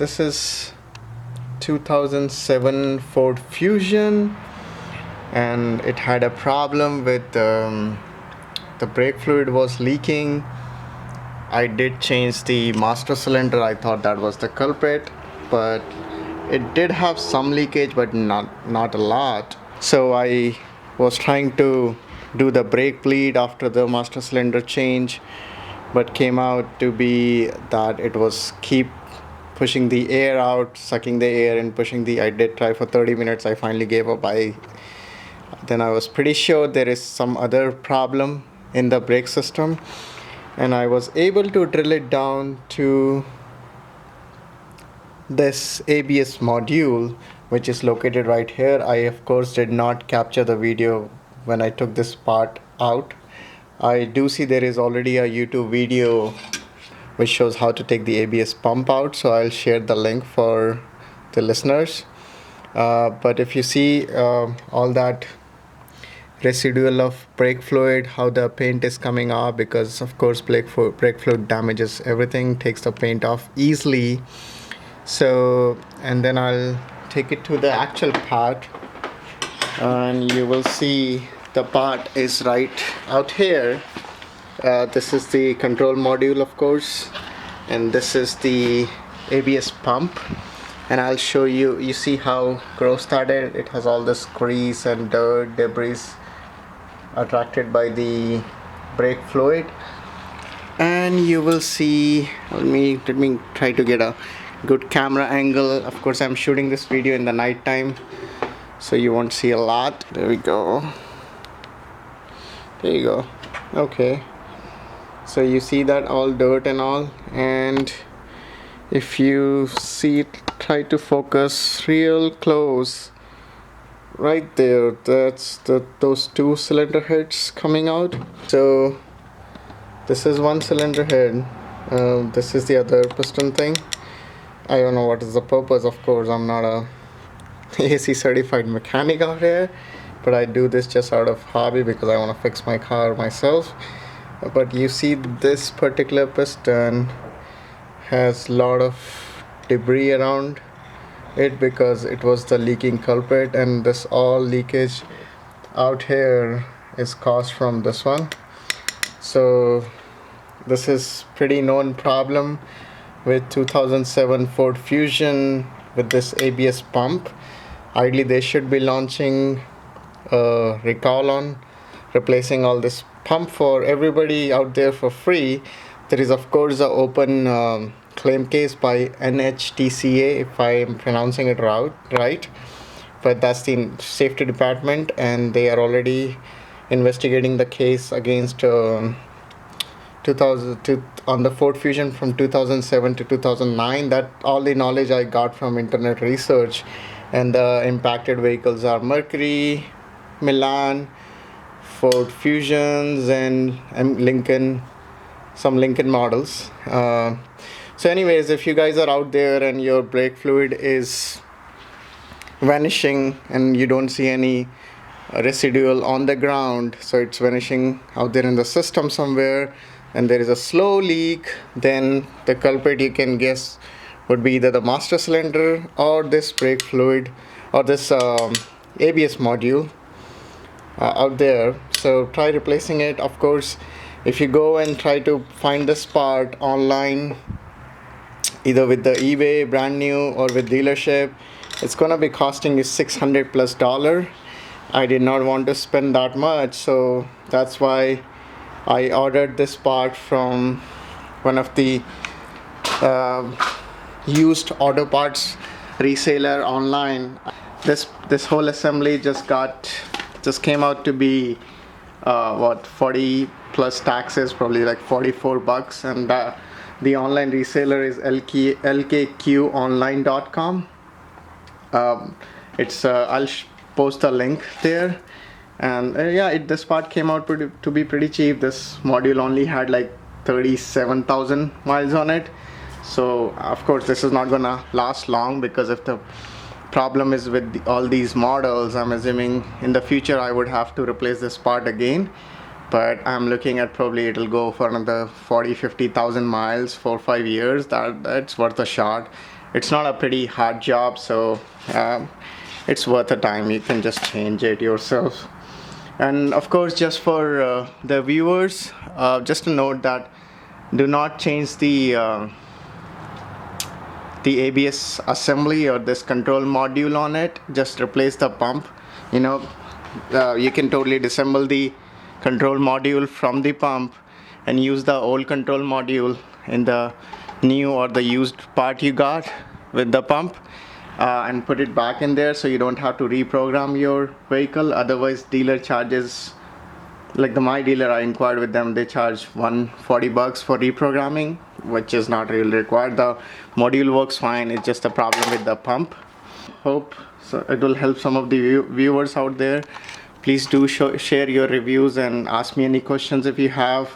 This is 2007 Ford Fusion, and it had a problem with the brake fluid was leaking. I did change the master cylinder. I thought that was the culprit, but it did have some leakage, but not a lot. So I was trying to do the brake bleed after the master cylinder change, but came out to be that it was keep pushing the air out, sucking the air and pushing the. I did try for 30 minutes. I finally gave up. Then I was pretty sure there is some other problem in the brake system, and I was able to drill it down to this ABS module, which is located right here. I of course did not capture the video when I took this part out. I do see there is already a YouTube video which shows how to take the ABS pump out, so I'll share the link for the listeners. But if you see all that residual of brake fluid, how the paint is coming off, because of course brake fluid damages everything, takes the paint off easily. So, and then I'll take it to the actual part, and you will see the part is right out here. This is the control module, of course, and this is the ABS pump. And I'll show you. You see how gross that is? It has all this grease and dirt, debris attracted by the brake fluid. And you will see. Let me try to get a good camera angle. Of course, I'm shooting this video in the night time, so you won't see a lot. There we go. There you go. Okay. So you see that all dirt and all, and if you see it, try to focus real close. Right there, that's those two cylinder heads coming out. So this is one cylinder head. This is the other piston thing. I don't know what is the purpose. Of course, I'm not a AC certified mechanic out here, but I do this just out of hobby because I want to fix my car myself. But you see this particular piston has a lot of debris around it because it was the leaking culprit, and this all leakage out here is caused from this one. So this is pretty known problem with 2007 Ford Fusion with this ABS pump. Ideally they should be launching a recall on replacing all this pump for everybody out there for free. There is of course an open claim case by NHTCA, if I am pronouncing it right, but that's the safety department, and they are already investigating the case against 2002 on the Ford Fusion from 2007 to 2009. That all the knowledge I got from internet research. And the impacted vehicles are Mercury, Milan, Ford Fusions, and Lincoln, some Lincoln models. So anyways, if you guys are out there and your brake fluid is vanishing and you don't see any residual on the ground, so it's vanishing out there in the system somewhere, and there is a slow leak, then the culprit, you can guess, would be either the master cylinder or this brake fluid or this ABS module out there. So try replacing it. Of course, if you go and try to find this part online, either with the eBay brand new or with dealership, it's gonna be costing you $600+. I did not want to spend that much, so that's why I ordered this part from one of the used auto parts reseller online. This whole assembly just came out to be 40 plus taxes, probably like $44, and the online reseller is lkqonline.com. It's I'll post a link there, and this part came out to be pretty cheap. This module only had like 37,000 miles on it, so of course this is not gonna last long, because if the problem is with all these models, I'm assuming in the future I would have to replace this part again. But I'm looking at probably it'll go for another 40,000-50,000 miles for 5 years. That's worth a shot. it's not a pretty hard job, so it's worth the time. You can just change it yourself. And of course, just for the viewers, just a note that do not change the ABS assembly or this control module on it. Just replace the pump. You can totally disassemble the control module from the pump and use the old control module in the new or the used part you got with the pump, and put it back in there, so you don't have to reprogram your vehicle. Otherwise, dealer charges, like my dealer, I inquired with them, they charge $140 for reprogramming, which is not really required. The module works fine, it's just a problem with the pump. Hope so it will help some of the viewers out there. Please do share your reviews and ask me any questions if you have.